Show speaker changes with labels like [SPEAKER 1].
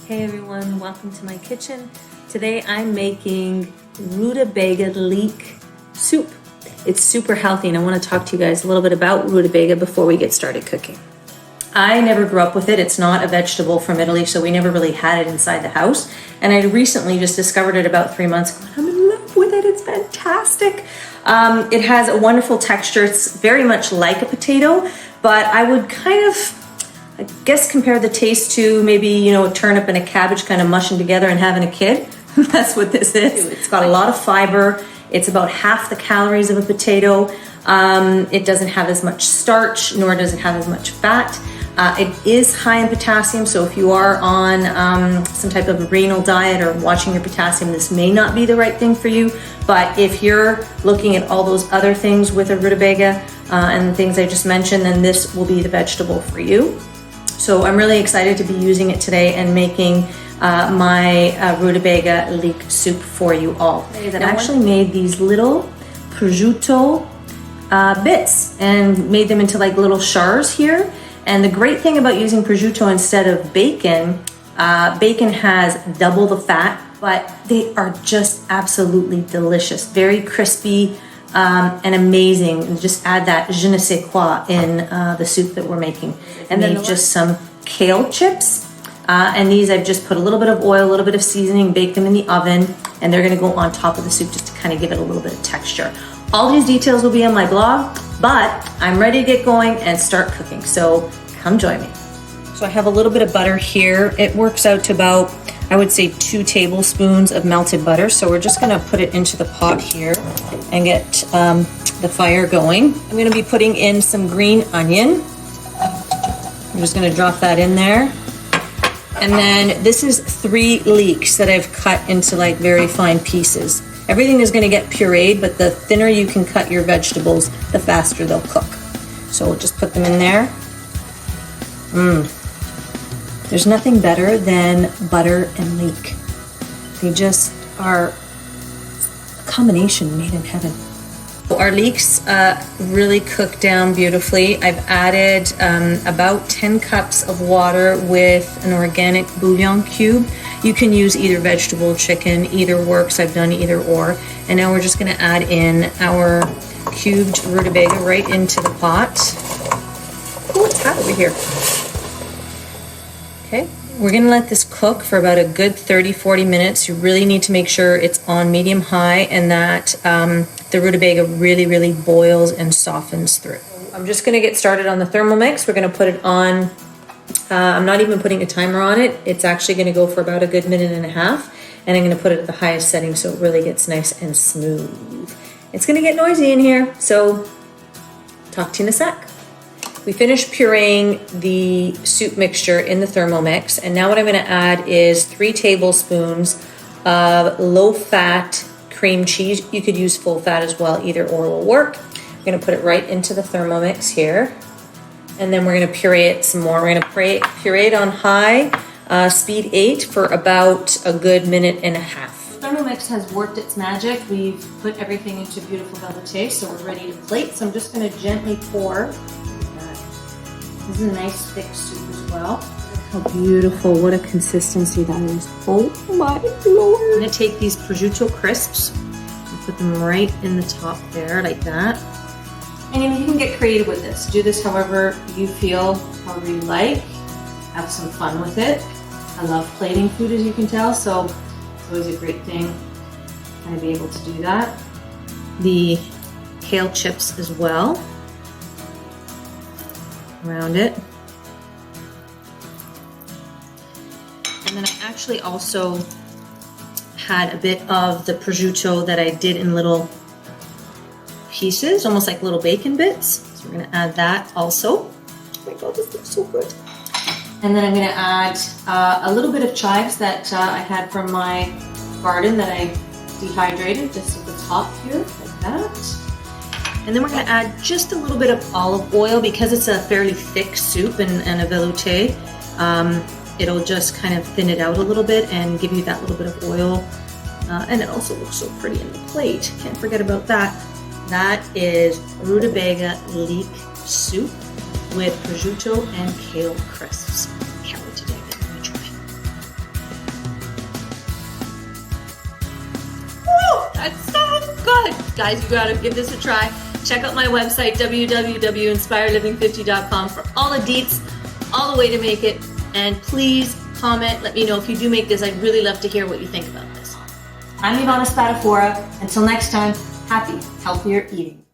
[SPEAKER 1] Hey everyone, welcome to my kitchen. Today I'm making Rutabaga Leek soup. It's super healthy and I want to talk to you guys a little bit about rutabaga before we get started cooking. I never grew up with it. It's not a vegetable from Italy, so we never really had it inside the house. And I recently just discovered it about 3 months ago. I'm in love with it. It's fantastic. It has a wonderful texture. It's very much like a potato, but I would kind of, I guess, compare the taste to maybe, a turnip and a cabbage kind of mushing together and having a kid. That's what this is. It's got a lot of fiber. It's about half the calories of a potato. It doesn't have as much starch, nor does it have as much fat. It is high in potassium, so if you are on some type of renal diet or watching your potassium, this may not be the right thing for you. But if you're looking at all those other things with a rutabaga and the things I just mentioned, then this will be the vegetable for you. So I'm really excited to be using it today and making my rutabaga leek soup for you all. I actually made these little prosciutto bits and made them into like little shards here. And the great thing about using prosciutto instead of bacon, bacon has double the fat, but they are just absolutely delicious, very crispy and amazing. And just add that je ne sais quoi in the soup that we're making. And then just some kale chips. And these I've just put a little bit of oil, a little bit of seasoning, baked them in the oven, and they're gonna go on top of the soup just to kind of give it a little bit of texture. All these details will be on my blog, but I'm ready to get going and start cooking, so come join me. So I have a little bit of butter here. It works out to about, I would say, 2 tablespoons of melted butter. So we're just gonna put it into the pot here and get the fire going. I'm gonna be putting in some green onion. I'm just gonna drop that in there. And then this is 3 leeks that I've cut into like very fine pieces. Everything is gonna get pureed, but the thinner you can cut your vegetables, the faster they'll cook. So we'll just put them in there. There's nothing better than butter and leek. They just are a combination made in heaven. Our leeks really cook down beautifully. I've added about 10 cups of water with an organic bouillon cube. You can use either vegetable, chicken, either works. I've done either or. And now we're just gonna add in our cubed rutabaga right into the pot. Oh, it's hot over here. Okay, we're gonna let this cook for about a good 30-40 minutes. You really need to make sure it's on medium-high and that the rutabaga really boils and softens through. I'm just gonna get started on the Thermomix. We're gonna put it on, I'm not even putting a timer on it. It's actually gonna go for about a good 1.5 minutes, and I'm gonna put it at the highest setting so it really gets nice and smooth. It's gonna get noisy in here, so talk to you in a sec. We finished pureeing the soup mixture in the Thermomix, and now what I'm gonna add is 3 tablespoons of low-fat cream cheese. You could use full fat as well, either or will work. I'm gonna put it right into the Thermomix here, and then we're gonna puree it some more. We're gonna puree it on high, speed 8 for about a good 1.5 minutes. Thermomix has worked its magic. We've put everything into beautiful velouté, so we're ready to plate. So I'm just gonna gently pour. This is a nice thick soup as well. How beautiful, what a consistency that is. Oh my Lord. I'm gonna take these prosciutto crisps and put them right in the top there, like that. And you can get creative with this. Do this however you feel, however you like. Have some fun with it. I love plating food, as you can tell, so it's always a great thing to kind of be able to do that. The kale chips as well. Around it. And then I actually also had a bit of the prosciutto that I did in little pieces, almost like little bacon bits. So we're gonna add that also. Oh my God, this looks so good. And then I'm gonna add a little bit of chives that I had from my garden that I dehydrated just at the top here, like that. And then we're gonna add just a little bit of olive oil because it's a fairly thick soup and a velouté. It'll just kind of thin it out a little bit and give you that little bit of oil. And it also looks so pretty in the plate. Can't forget about that. That is rutabaga leek soup. with prosciutto and kale crisps. Can't wait to dig in. Let me try. Woo! That's so good! Guys, you gotta give this a try. Check out my website, www.inspireliving50.com for all the deets, all the way to make it. And please comment, let me know if you do make this. I'd really love to hear what you think about this. I'm Ivana Spadafora. Until next time, happy, healthier eating.